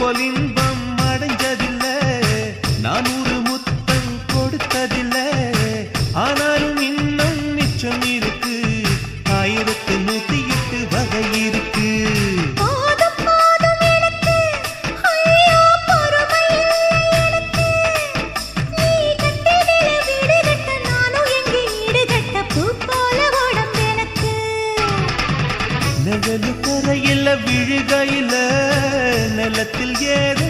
போல் இன்பம் அடைஞ்சதில்ல, நான் ஒரு முத்தம் கொடுத்ததில்ல. ஆனாலும் இன்னும் மிச்சம் இருக்கு, 1108 வகை இருக்கு. நிழலு கரையில விழுகையில நிலத்தில் ஏது